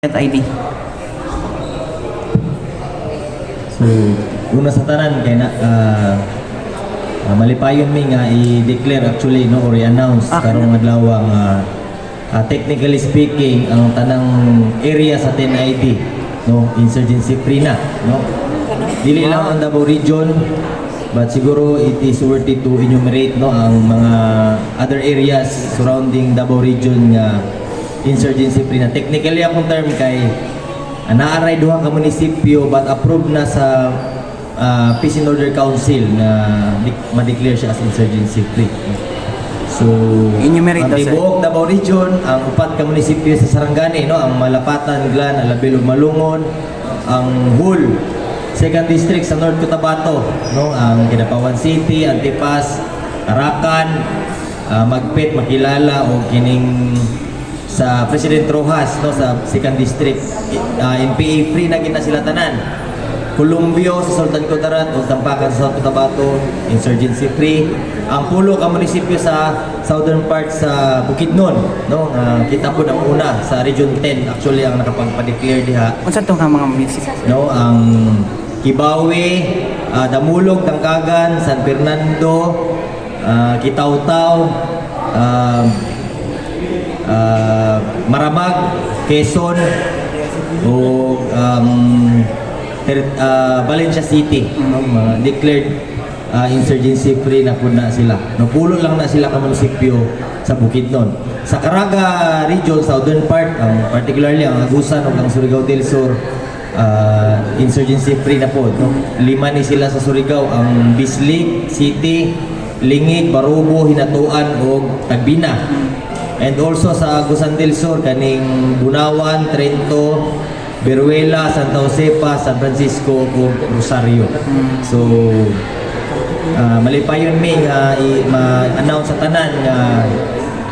ID. So, una sa tanan kay na malipayon mi nga i-declare actually no or i-announce karong adlaw nga technically speaking ang tanang area sa 10 ID no insurgency free na no. Dili lang ang Davao region but siguro it is worthy to enumerate no ang mga other areas surrounding Davao region nga insurgency free na. Technically akong term kay naaray duha ka munisipyo but approved na sa Peace and Order Council na ma-declare siya as insurgency free. So, Enumerate ang tibuok Davao region, ang upat ka munisipyo sa Sarangani, no, ang Malapatan, Glan, Alabel ug Malungon, ang whole second district sa North Cotabato, no, ang Kidapawan City, Antipas, Arakan, Magpet, Makilala o kining sa President Rojas no sa second district NPA free na gina sila tanan. Columbio sa Sultan Kudarat o Tampakan sa South Cotabato insurgency free. Ang pulo ka munisipyo sa southern part sa Bukidnon no kita po ang una sa Region 10 actually ang nakapagpa-declare diha. Unsa to nga mga munisipyo? No ang Kibawe, Damulog, Tangkagan, San Fernando, Kitaw-Taw, Maramag, Quezon o Valencia City declared insurgency free na po na sila. Napulo lang na sila ka munisipyo sa Bukidnon. Sa Caraga region, southern part, particularly ang Agusan o ang Surigao del Sur, insurgency free na po. No? 5 ni sila sa Surigao, ang Bislig City, Lingig, Barubo, Hinatuan o Tagbina. And also sa Agusan del Sur, kaning Bunawan, Trento, Beruela, Santa Josepa, San Francisco o Rosario. So, malipayon mi nga ma-announce sa tanan nga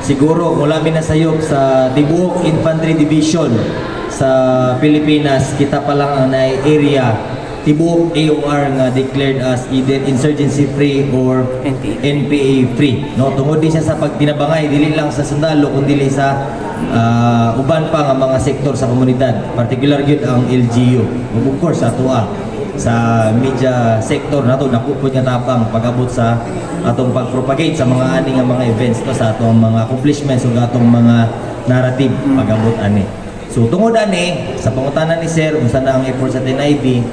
siguro kung labi na sayop sa tibuok Infantry Division sa Pilipinas, kita pa lang ang area tibuok AOR nga declared as either insurgency free or NPA free no tungod din siya sa pagtinabangay dili lang sa sundalo kundi sa uban pa nga mga sektor sa komunidad particular gyud ang LGU of course sa media sector nato nakupod nga tapang pag-abot sa atong pagpropagate sa mga ani nga mga events to sa atong mga accomplishments ug atong mga narrative pag-abot ani. So tungod ani sa pangutanan ni Sir unsa na ang effort sa 10ID.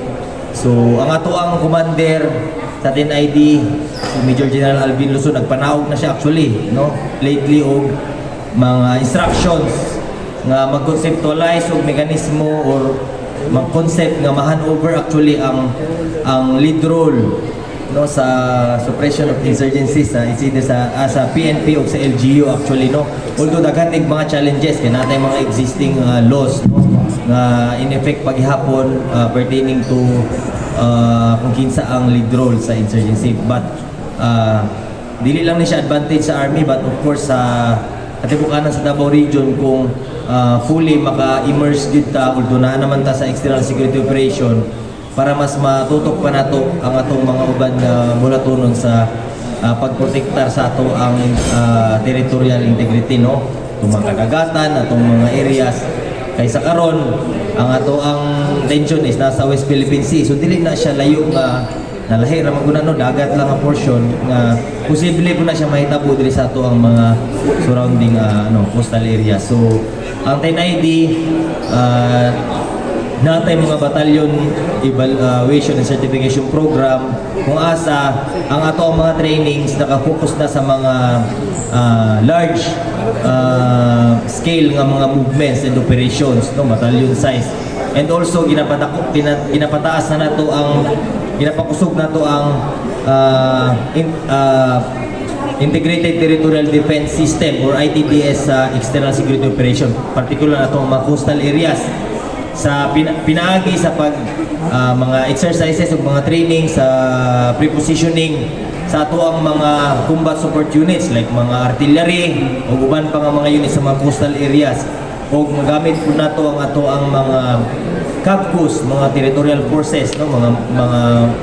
So, ang ato ang commander sa 10ID, si Major General Alvin Luzon, nagpanaog na siya actually, no? Lately og mga instructions nga mag-conceptualize og mekanismo or mag-concept nga ma-handover actually ang lead role no sa suppression of insurgencies it's either sa PNP o sa LGU actually no. Although daghan mga challenges kay natay mga existing laws no nga in effect paghihapon pertaining to kung kinsa ang lead role sa insurgency but dili lang ni siya advantage sa army but of course sa katibukanan sa Davao region kung fully maka-immerse gid ta although na naman ta sa external security operation para mas matutok pa nato ang atong mga uban nga mulatunon sa pagprotektar sa ato ang territorial integrity no itong mga kagagatan atong mga areas kaysa karon ang ato ang tension is nasa West Philippine Sea so dili na siya layo nga nalahi ra maguna no dagat lang ang portion nga posible po na siya mahitabo diri sa ato ang mga surrounding coastal area so ang 10ID natay mga batalyon evaluation and certification program kung asa ang ato ang mga trainings naka-focus na sa mga large scale nga mga movements and operations no batalyon size and also ginapataas na nato ang ginapakusog nato ang Integrated Territorial Defense System or ITDS sa external security operation particular nato ang mga coastal areas sa pinaagi sa pag mga exercises o mga training sa pre-positioning sa ato ang mga combat support units like mga artillery o uban pa nga mga units sa mga coastal areas o magamit po nato ang ato ang mga CAVCOS, mga territorial forces no mga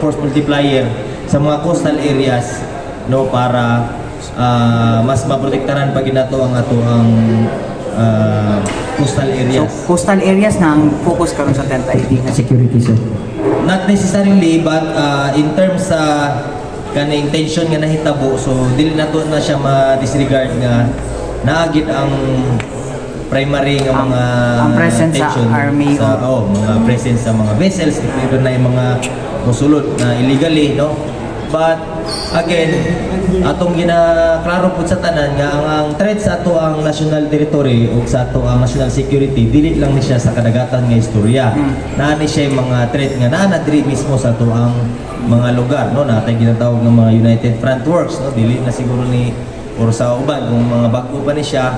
force multiplier sa mga coastal areas no para mas maprotektaran pag nato ang ato ang coastal So, areas. coastal areas na ang focus karon sa Tent ID nga security, sir. Not necessarily, but in terms sa kanang intention nga nahitabo, so dili na to na siya ma-disregard nga naagit ang primary nga Ang- mga ang presence sa intention army sa mga presence sa mga vessels, even na yung mga musulod na illegally, no? But again, atong ginaklaro po sa tanan nga ang threat sa ato ang national territory o sa ato ang national security dili lang ni siya sa kadagatan nga istorya. Naa ni siya yung mga threat nga naa na diri mismo sa ato ang mga lugar, no? Natay ginatawag ng mga United Front Works, no? Dili na siguro ni or sa uban kung mga bago pa ni siya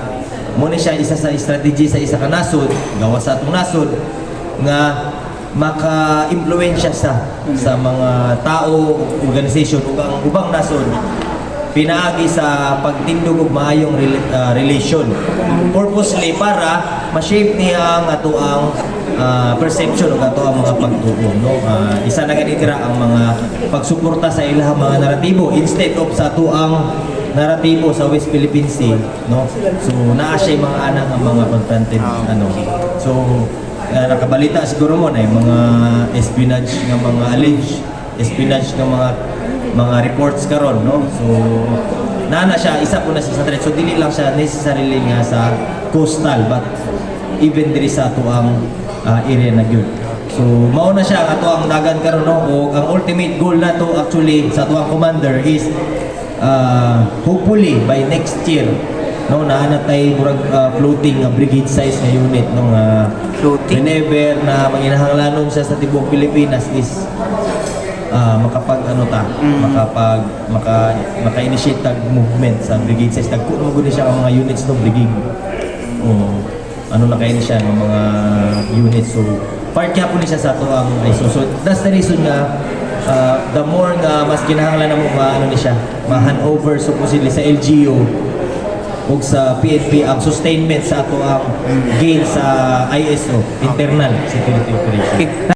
mo ni siya isa sa strategy sa isa ka nasod gawa sa atong nasod nga maka-impluwensya sa mga tao, organization ug ang ubang nasod pinaagi sa pagtindog og maayong relation purposely para ma-shape niya ang ato ang perception ug ato ang mga pagtuo, no? Isa na ganitira ang mga pagsuporta sa ilahang mga naratibo instead of sa ato ang naratibo sa West Philippine Sea, no? So naa siya mga anak ang mga content ano. So nakabalita siguro mo na yung mga espionage ng mga alleged espionage ng mga reports karon, no? So nana siya isa po na siya sa threat. So dili lang siya necessarily nga sa coastal but even diri sa ato ang area na gyud. So mao na siya ato ang dagan karon, no? O ang ultimate goal na to actually sa ato ang commander is hopefully by next year, no, naanatay murag floating brigade size na unit, no, Floating? whenever na manginahanglanon siya sa tibuok Pilipinas is makapag ano ta, maka-initiate tag movement sa brigade size. Dagko mo gud siya ang mga units no brigade. Ano na kayo siya ng mga units. So part kaya po ni siya sa ato ang ISO. So that's the reason nga the more nga mas kinahanglan na mo ano ni siya, ma-hand over supposedly sa LGU ug sa PNP ang sustainment sa ato ang gain sa ISO, internal security operation. Okay.